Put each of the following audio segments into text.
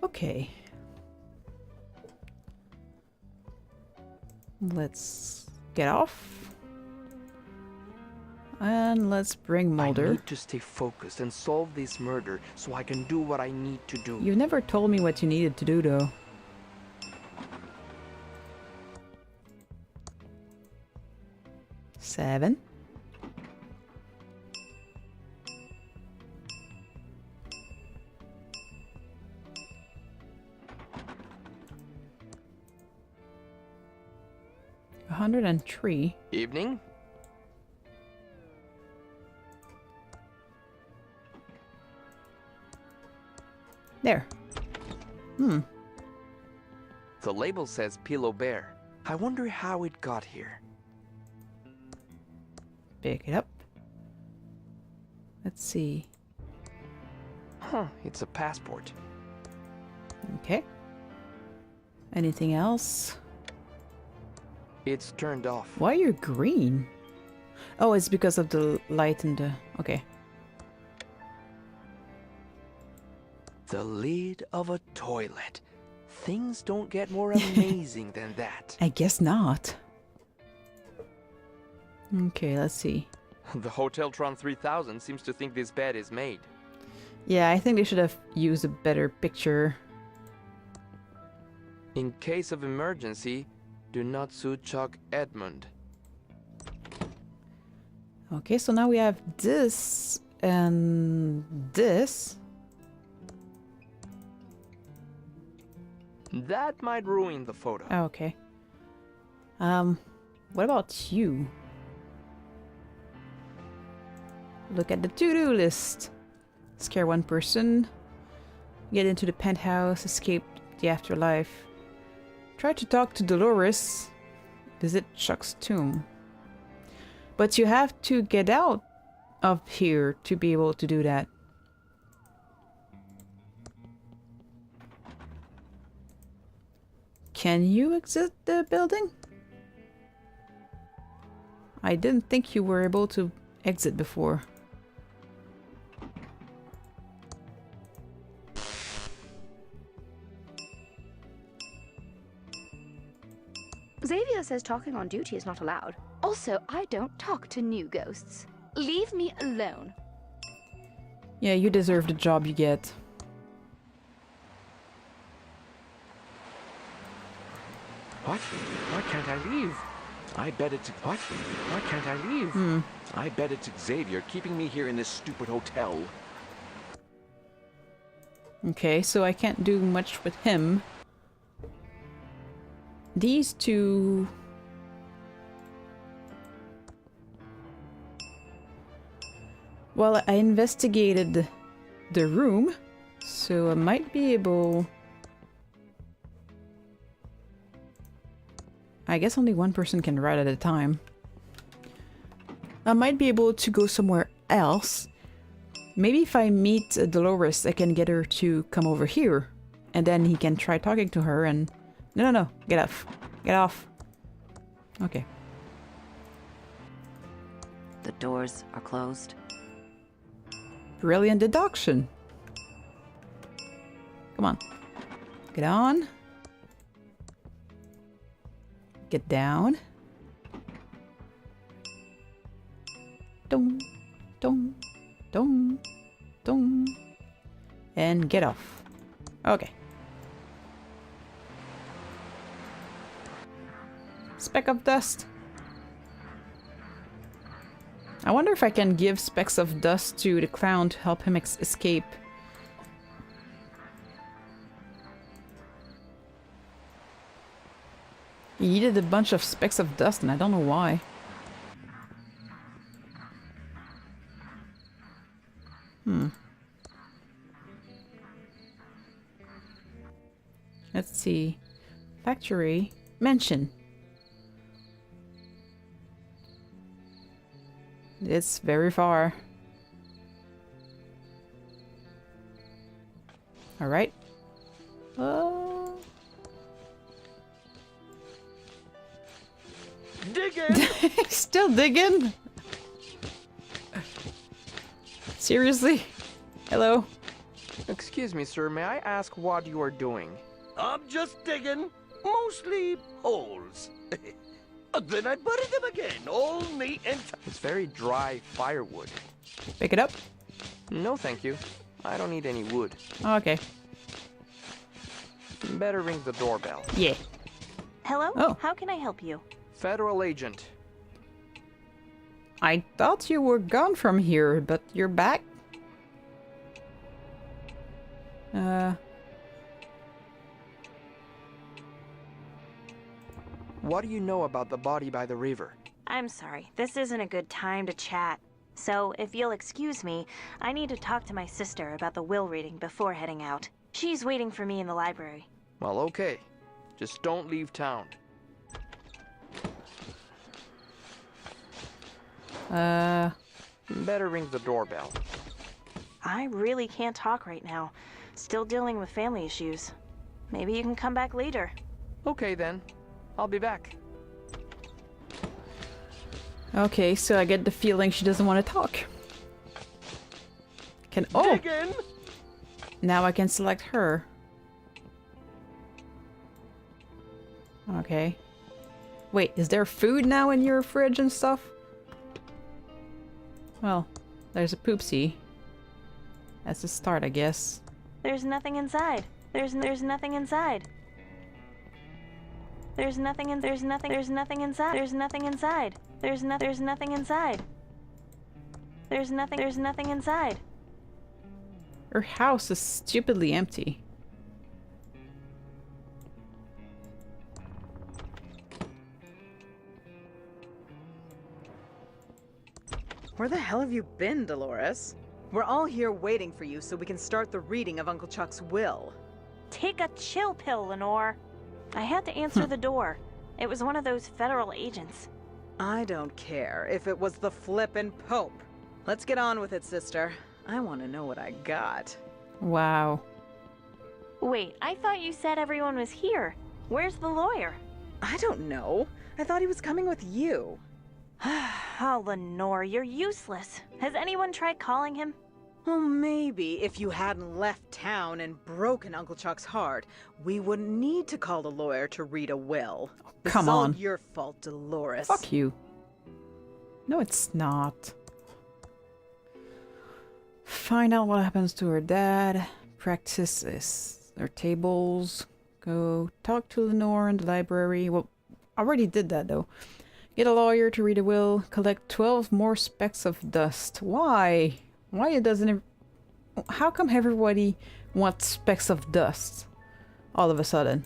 Okay. Let's get off. And let's bring Mulder. I need to stay focused and solve this murder so I can do what I need to do. You never told me what you needed to do, though. Seven. $103. Evening? There. The label says Pillow Bear. I wonder how it got here. Pick it up. Let's see. Huh, it's a passport. Okay. Anything else? It's turned off. Why are you green? Oh, it's because of the light and the... Okay. The lid of a toilet. Things don't get more amazing than that. I guess not. Okay, let's see. The Hoteltron 3000 seems to think this bed is made. Yeah, I think they should have used a better picture. In case of emergency, do not sue Chuck Edmund. Okay, so now we have this and this. That might ruin the photo. Oh, okay. What about you? Look at the to-do list. Scare one person. Get into the penthouse. Escape the afterlife. Try to talk to Dolores. Visit Chuck's tomb. But you have to get out of here to be able to do that. Can you exit the building? I didn't think you were able to exit before. Xavier says talking on duty is not allowed. Also, I don't talk to new ghosts. Leave me alone. Yeah, you deserve the job you get. What? Why can't I leave? I bet it's... What? Why can't I leave? I bet it's Xavier keeping me here in this stupid hotel. Okay, so I can't do much with him. These two... Well, I investigated the room, so I might be able... I guess only one person can ride at a time. I might be able to go somewhere else. Maybe if I meet Dolores, I can get her to come over here. And then he can try talking to her and... No, no, no. Get off. Get off. Okay. The doors are closed. Brilliant deduction. Come on. Get on. Get down. Dong, dong, dong, dong. And get off. Okay. Speck of dust. I wonder if I can give specks of dust to the clown to help him escape. He needed a bunch of specks of dust and I don't know why. Let's see. Factory. Mansion. It's very far. Alright. Digging! Still digging? Seriously? Hello? Excuse me, sir. May I ask what you are doing? I'm just digging, mostly holes. Then I bury them again, all neat and It's very dry firewood. Pick it up. No, thank you. I don't need any wood. Okay. Better ring the doorbell. Yeah. Hello? Oh. How can I help you? Federal agent. I thought you were gone from here, but you're back? What do you know about the body by the river? I'm sorry, this isn't a good time to chat. So, if you'll excuse me, I need to talk to my sister about the will reading before heading out. She's waiting for me in the library. Well, okay. Just don't leave town. Better ring the doorbell. I really can't talk right now. Still dealing with family issues. Maybe you can come back later. Okay then. I'll be back. Okay, so I get the feeling she doesn't want to talk. Oh! digging. Now I can select her. Okay. Wait, is there food now in your fridge and stuff? Well, there's a poopsie. That's a start, I guess. There's nothing inside. There's nothing inside. There's nothing inside. There's nothing inside. There's nothing inside. There's nothing inside. There's nothing inside. Her house is stupidly empty. Where the hell have you been, Dolores? We're all here waiting for you so we can start the reading of Uncle Chuck's will. Take a chill pill, Lenore. I had to answer the door. It was one of those federal agents. I don't care if it was the flippin' Pope. Let's get on with it, sister. I want to know what I got. Wow. Wait, I thought you said everyone was here. Where's the lawyer? I don't know. I thought he was coming with you. Oh, Lenore, you're useless. Has anyone tried calling him? Well, maybe if you hadn't left town and broken Uncle Chuck's heart, we wouldn't need to call the lawyer to read a will. This come is all on. your fault, Dolores. Fuck you. No, it's not. Find out what happens to her dad. Practice her tables. Go talk to Lenore in the library. Well, I already did that though. Get a lawyer to read a will. Collect 12 more specks of dust. Why? Why it doesn't... How come everybody wants specks of dust all of a sudden?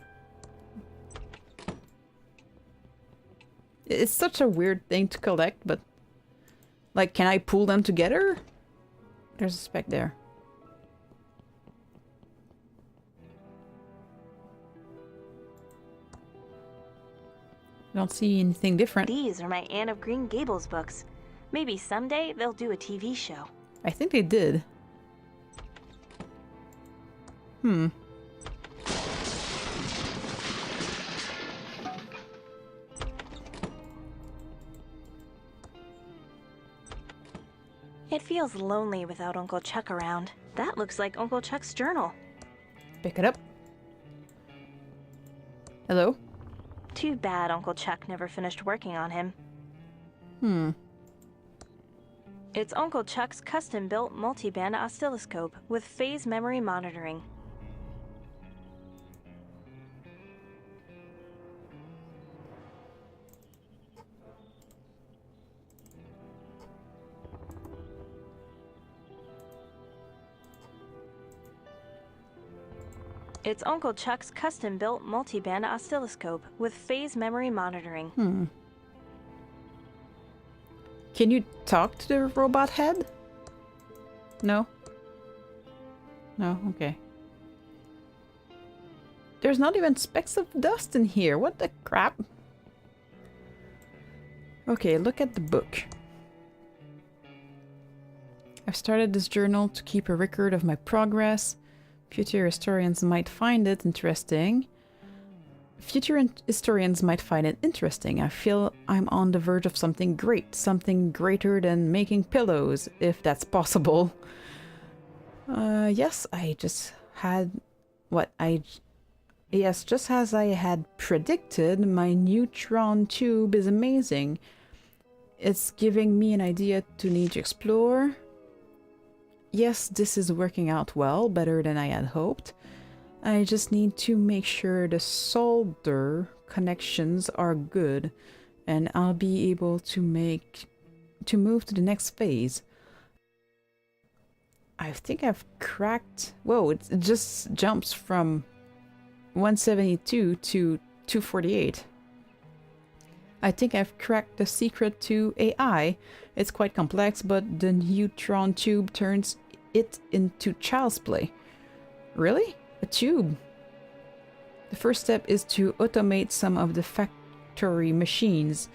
It's such a weird thing to collect, but... Like, can I pull them together? There's a speck there. I don't see anything different. These are my Anne of Green Gables books. Maybe someday they'll do a TV show. I think they did. It feels lonely without Uncle Chuck around. That looks like Uncle Chuck's journal. Pick it up. Hello? Too bad Uncle Chuck never finished working on him. It's Uncle Chuck's custom-built multi-band oscilloscope with phase memory monitoring. It's Uncle Chuck's custom-built multi-band oscilloscope with phase memory monitoring. Can you talk to the robot head? No? No? Okay. There's not even specks of dust in here. What the crap? Okay, look at the book. I've started this journal to keep a record of my progress. Future historians might find it interesting. Historians might find it interesting. I feel I'm on the verge of something great. Something greater than making pillows, if that's possible. Yes, I just had what I... Yes, just as I had predicted, my neutron tube is amazing. It's giving me an idea to need to explore. Yes, this is working out well, better than I had hoped. I just need to make sure the solder connections are good, and I'll be able to move to the next phase. I think I've cracked... Whoa, it just jumps from 172 to 248. I think I've cracked the secret to AI. It's quite complex, but the neutron tube turns it into child's play. Really? A tube? The first step is to automate some of the factory machines.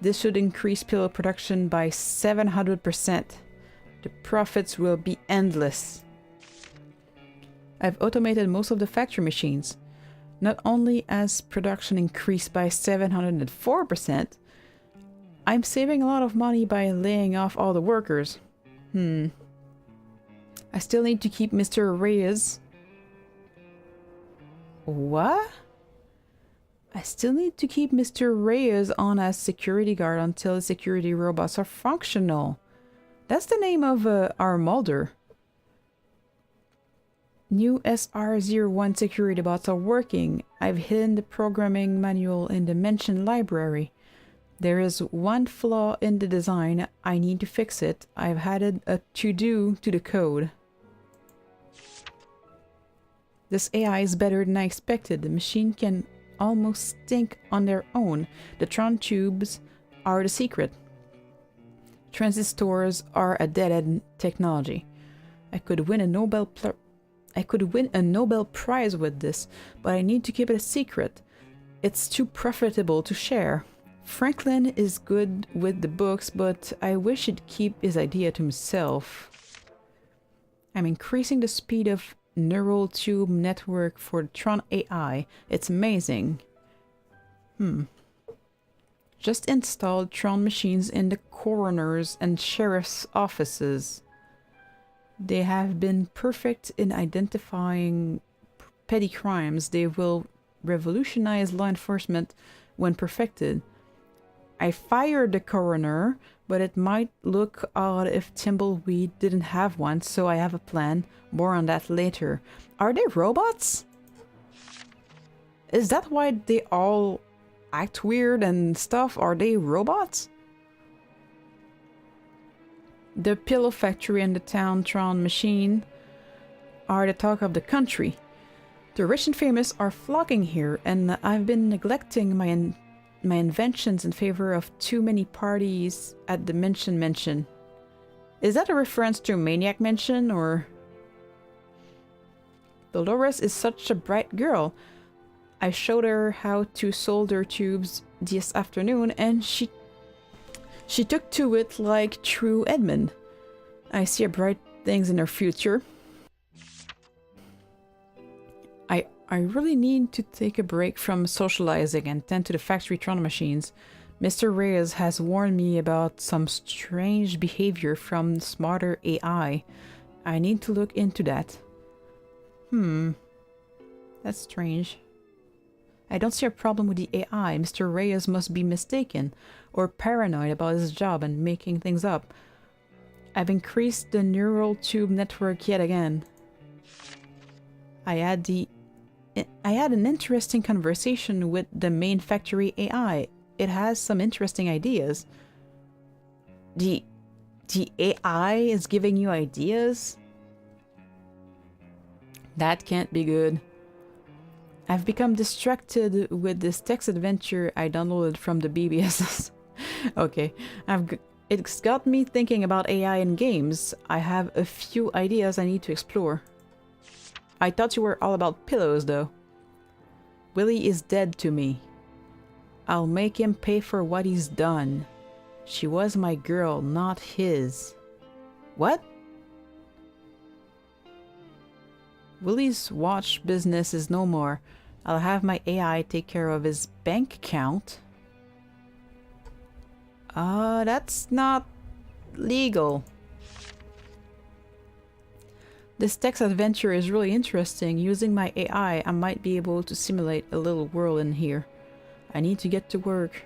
This should increase pillow production by 700%. The profits will be endless. I've automated most of the factory machines. Not only has production increased by 704%, I'm saving a lot of money by laying off all the workers. I still need to keep Mr. Reyes. What? I still need to keep Mr. Reyes on as security guard until the security robots are functional. That's the name of our molder. New SR01 security bots are working. I've hidden the programming manual in the mentioned library. There is one flaw in the design. I need to fix it. I've added a to-do to the code. This AI is better than I expected. The machine can almost think on their own. The Tron tubes are the secret. Transistors are a dead-end technology. I could win a Nobel Prize with this, but I need to keep it a secret. It's too profitable to share. Franklin is good with the books, but I wish he'd keep his idea to himself. I'm increasing the speed of neural tube network for the Tron AI. It's amazing. Just installed Tron machines in the coroner's and sheriff's offices. They have been perfect in identifying petty crimes. They will revolutionize law enforcement when perfected. I fired the coroner, but it might look odd if ThimbleWeed didn't have one, so I have a plan. More on that later. Are they robots? Is that why they all act weird and stuff? Are they robots? The pillow factory and the town Tron machine are the talk of the country. The rich and famous are flocking here, and I've been neglecting my inventions in favor of too many parties at the mention. Is that a reference to Maniac mention, or... Dolores is such a bright girl. I showed her how to solder tubes this afternoon, and she took to it like true Edmund. I see bright things in her future. I really need to take a break from socializing and tend to the factory Tron machines. Mr. Reyes has warned me about some strange behavior from smarter AI. I need to look into that. That's strange. I don't see a problem with the AI. Mr. Reyes must be mistaken or paranoid about his job and making things up. I've increased the neural tube network yet again. I had an interesting conversation with the main factory AI. It has some interesting ideas. The AI is giving you ideas? That can't be good. I've become distracted with this text adventure I downloaded from the BBS. Okay, it's got me thinking about AI in games. I have a few ideas I need to explore. I thought you were all about pillows, though. Willie is dead to me. I'll make him pay for what he's done. She was my girl, not his. What? Willie's watch business is no more. I'll have my AI take care of his bank account. That's not legal. This text adventure is really interesting. Using my AI, I might be able to simulate a little world in here. I need to get to work.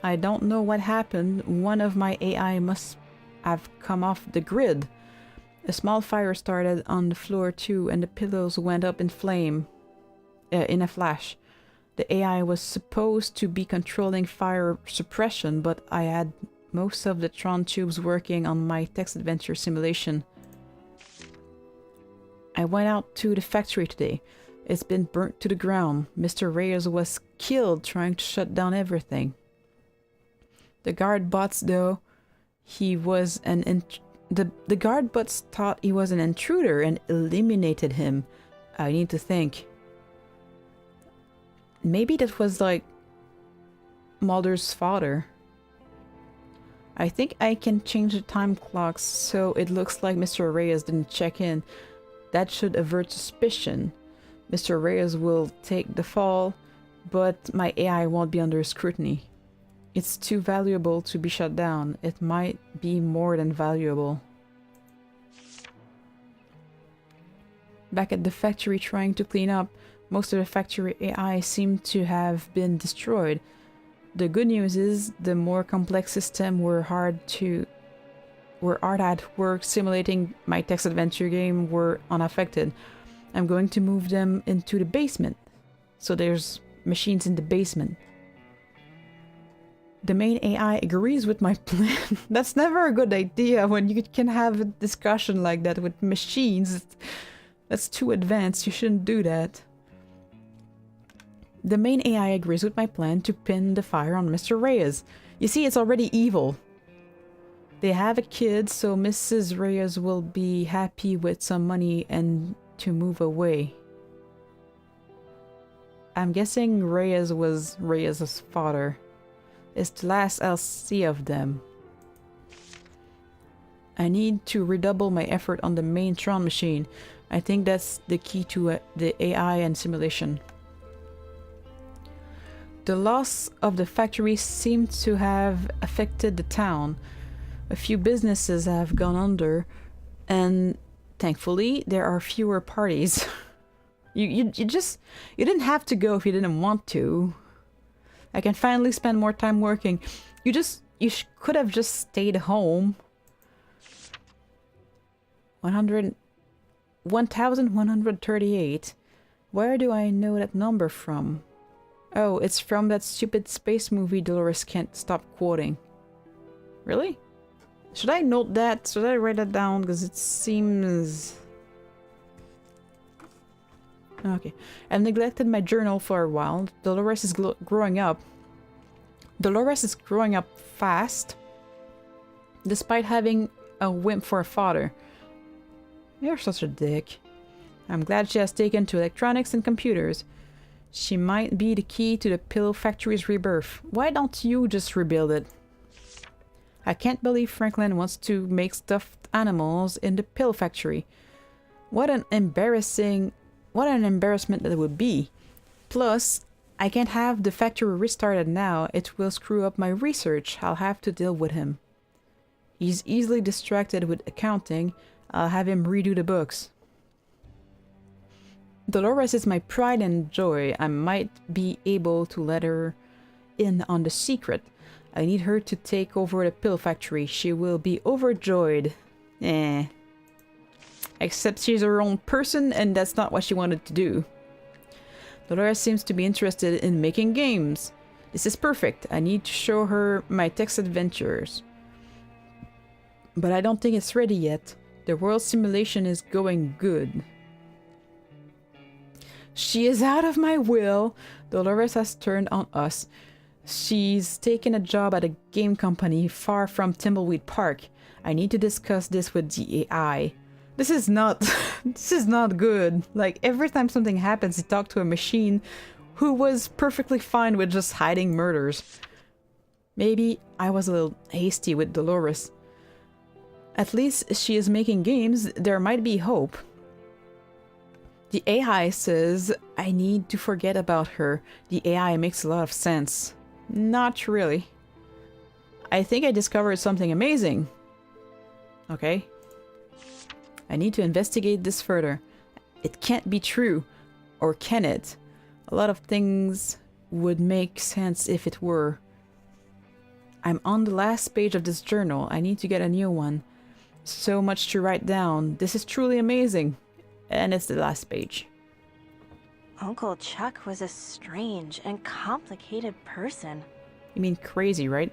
I don't know what happened. One of my AI must have come off the grid. A small fire started on the floor too, and the pillows went up in flame. In a flash. The AI was supposed to be controlling fire suppression, but I had most of the Tron tubes working on my text adventure simulation. I went out to the factory today. It's been burnt to the ground. Mr. Reyes was killed trying to shut down everything. The guard bots, though, he was the guard bots thought he was an intruder and eliminated him. I need to think. Maybe that was like Mulder's father. I think I can change the time clocks so it looks like Mr. Reyes didn't check in. That should avert suspicion. Mr. Reyes will take the fall, but my AI won't be under scrutiny. It's too valuable to be shut down. It might be more than valuable. Back at the factory trying to clean up, most of the factory AI seem to have been destroyed. The good news is the more complex systems were hard at work simulating my text adventure game were unaffected. I'm going to move them into the basement. So there's machines in the basement. The main AI agrees with my plan. That's never a good idea when you can have a discussion like that with machines. That's too advanced. You shouldn't do that. The main AI agrees with my plan to pin the fire on Mr. Reyes. You see, it's already evil. They have a kid, so Mrs. Reyes will be happy with some money and to move away. I'm guessing Reyes was Reyes' father. It's the last I'll see of them. I need to redouble my effort on the main Tron machine. I think that's the key to the AI and simulation. The loss of the factory seems to have affected the town. A few businesses have gone under, and thankfully there are fewer parties. You didn't have to go if you didn't want to. I can finally spend more time working. You could have just stayed home. 1,138. Where do I know that number from? Oh, it's from that stupid space movie Dolores can't stop quoting. Really? Should I note that? Should I write that down? Because it seems... Okay. I've neglected my journal for a while. Dolores is growing up. Dolores is growing up fast. Despite having a wimp for a father. You're such a dick. I'm glad she has taken to electronics and computers. She might be the key to the pillow factory's rebirth. Why don't you just rebuild it? I can't believe Franklin wants to make stuffed animals in the pillow factory. What an embarrassment that would be. Plus, I can't have the factory restarted now. It will screw up my research. I'll have to deal with him. He's easily distracted with accounting. I'll have him redo the books. Dolores is my pride and joy. I might be able to let her in on the secret. I need her to take over the pill factory. She will be overjoyed. Except she's her own person and that's not what she wanted to do. Dolores seems to be interested in making games. This is perfect. I need to show her my text adventures. But I don't think it's ready yet. The world simulation is going good. She is out of my will. Dolores has turned on us. She's taken a job at a game company far from ThimbleWeed Park. I need to discuss this with the AI. This is not good. Like, every time something happens, you talk to a machine who was perfectly fine with just hiding murders. Maybe I was a little hasty with Dolores. At least she is making games. There might be hope. The AI says I need to forget about her. The AI makes a lot of sense. Not really. I think I discovered something amazing. Okay. I need to investigate this further. It can't be true. Or can it? A lot of things would make sense if it were. I'm on the last page of this journal. I need to get a new one. So much to write down. This is truly amazing. And it's the last page. Uncle Chuck was a strange and complicated person. You mean crazy, right?